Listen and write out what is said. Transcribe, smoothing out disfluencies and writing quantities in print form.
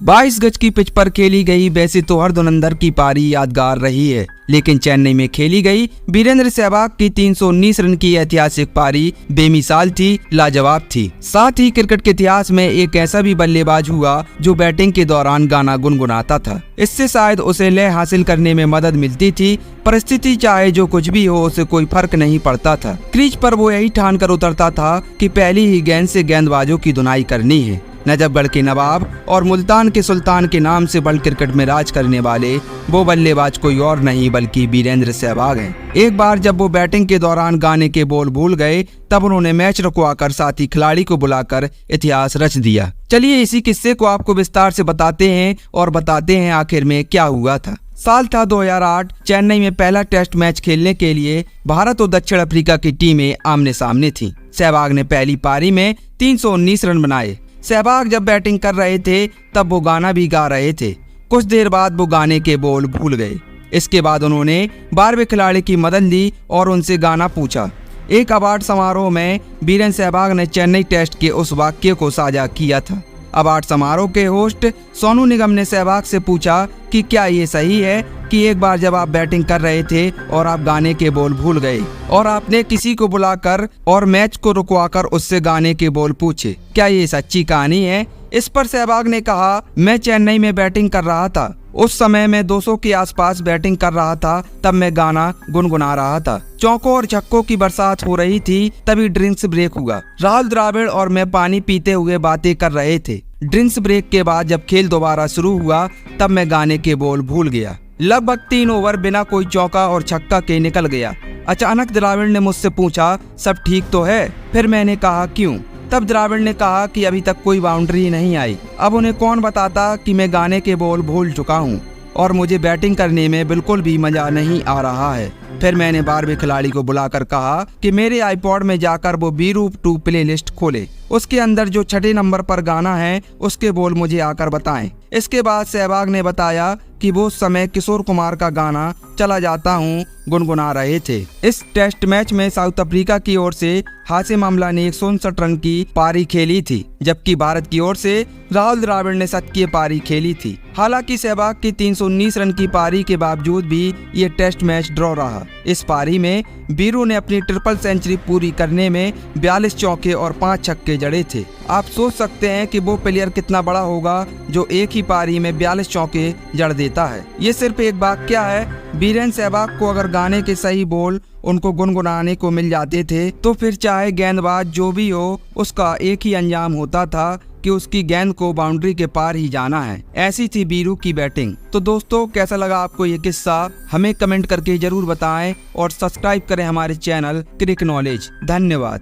22 गज की पिच पर खेली गई वैसे तो हर धुरंधर की पारी यादगार रही है, लेकिन चेन्नई में खेली गई वीरेंद्र सहवाग की 319 रन की ऐतिहासिक पारी बेमिसाल थी, लाजवाब थी। साथ ही क्रिकेट के इतिहास में एक ऐसा भी बल्लेबाज हुआ जो बैटिंग के दौरान गाना गुनगुनाता था। इससे शायद उसे लय हासिल करने में मदद मिलती थी। परिस्थिति चाहे जो कुछ भी हो, उसे कोई फर्क नहीं पड़ता था। क्रीज पर वो यही ठान कर उतरता था कि पहली ही गेंद से गेंदबाजों की धुनाई करनी है। नजफगढ़ के नवाब और मुल्तान के सुल्तान के नाम से वर्ल्ड क्रिकेट में राज करने वाले वो बल्लेबाज कोई और नहीं बल्कि वीरेंद्र सहवाग हैं। एक बार जब वो बैटिंग के दौरान गाने के बोल भूल गए, तब उन्होंने मैच रुकवाकर साथी खिलाड़ी को बुलाकर इतिहास रच दिया। चलिए इसी किस्से को आपको विस्तार से बताते हैं और बताते हैं आखिर में क्या हुआ था। साल था 2008। चेन्नई में पहला टेस्ट मैच खेलने के लिए भारत और दक्षिण अफ्रीका की टीमें आमने सामने थी। सहवाग ने पहली पारी में 319 रन बनाए। सहवाग जब बैटिंग कर रहे थे तब वो गाना भी गा रहे थे। कुछ देर बाद वो गाने के बोल भूल गए। इसके बाद उन्होंने 12वें खिलाड़ी की मदद ली और उनसे गाना पूछा। एक अवार्ड समारोह में वीरेंद्र सहवाग ने चेन्नई टेस्ट के उस वाक्य को साझा किया था। अवार्ड समारोह के होस्ट सोनू निगम ने सहवाग से पूछा कि क्या ये सही है कि एक बार जब आप बैटिंग कर रहे थे और आप गाने के बोल भूल गए और आपने किसी को बुलाकर और मैच को रुकवाकर उससे गाने के बोल पूछे, क्या ये सच्ची कहानी है? इस पर सहवाग ने कहा, मैं चेन्नई में बैटिंग कर रहा था। उस समय मैं 200 के आसपास बैटिंग कर रहा था। तब मैं गाना गुनगुना रहा था। चौकों और छक्कों की बरसात हो रही थी। तभी ड्रिंक्स ब्रेक हुआ। राहुल द्रविड़ और मैं पानी पीते हुए बातें कर रहे थे। ड्रिंक्स ब्रेक के बाद जब खेल दोबारा शुरू हुआ तब मैं गाने के बोल भूल गया। लगभग 3 ओवर बिना कोई चौका और छक्का के निकल गया। अचानक द्रविड़ ने मुझसे पूछा, सब ठीक तो है? फिर मैंने कहा, क्यों? तब द्रविड़ ने कहा कि अभी तक कोई बाउंड्री नहीं आई। अब उन्हें कौन बताता कि मैं गाने के बोल भूल चुका हूँ और मुझे बैटिंग करने में बिल्कुल भी मजा नहीं आ रहा है। फिर मैंने 12वें खिलाड़ी को बुलाकर कहा कि मेरे आईपॉड में जाकर वो बी-रूप 2 प्लेलिस्ट खोले। उसके अंदर जो 6ठे नंबर पर गाना है उसके बोल मुझे आकर बताएं। इसके बाद सहवाग ने बताया कि वो उस समय किशोर कुमार का गाना चला जाता हूँ गुनगुना रहे थे। इस टेस्ट मैच में साउथ अफ्रीका की ओर से हाशिम अमला ने 159 रन की पारी खेली थी, जबकि भारत की ओर से राहुल द्रविड़ ने शतकीय पारी खेली थी। हालांकि सहवाग की 319 रन की पारी के बावजूद भी ये टेस्ट मैच ड्रॉ रहा। इस पारी में वीरू ने अपनी ट्रिपल सेंचुरी पूरी करने में 42 चौके और 5 छक्के जड़े थे। आप सोच सकते हैं कि वो प्लेयर कितना बड़ा होगा जो एक ही पारी में 42 चौके जड़ देता है। ये सिर्फ एक वाक्य है। वीरेंद्र सहवाग को अगर गाने के सही बोल उनको गुनगुनाने को मिल जाते थे तो फिर चाहे गेंदबाज जो भी हो, उसका एक ही अंजाम होता था कि उसकी गेंद को बाउंड्री के पार ही जाना है। ऐसी थी वीरू की बैटिंग। तो दोस्तों, कैसा लगा आपको ये किस्सा? हमें कमेंट करके जरूर बताएं और सब्सक्राइब करें हमारे चैनल क्रिक नॉलेज। धन्यवाद।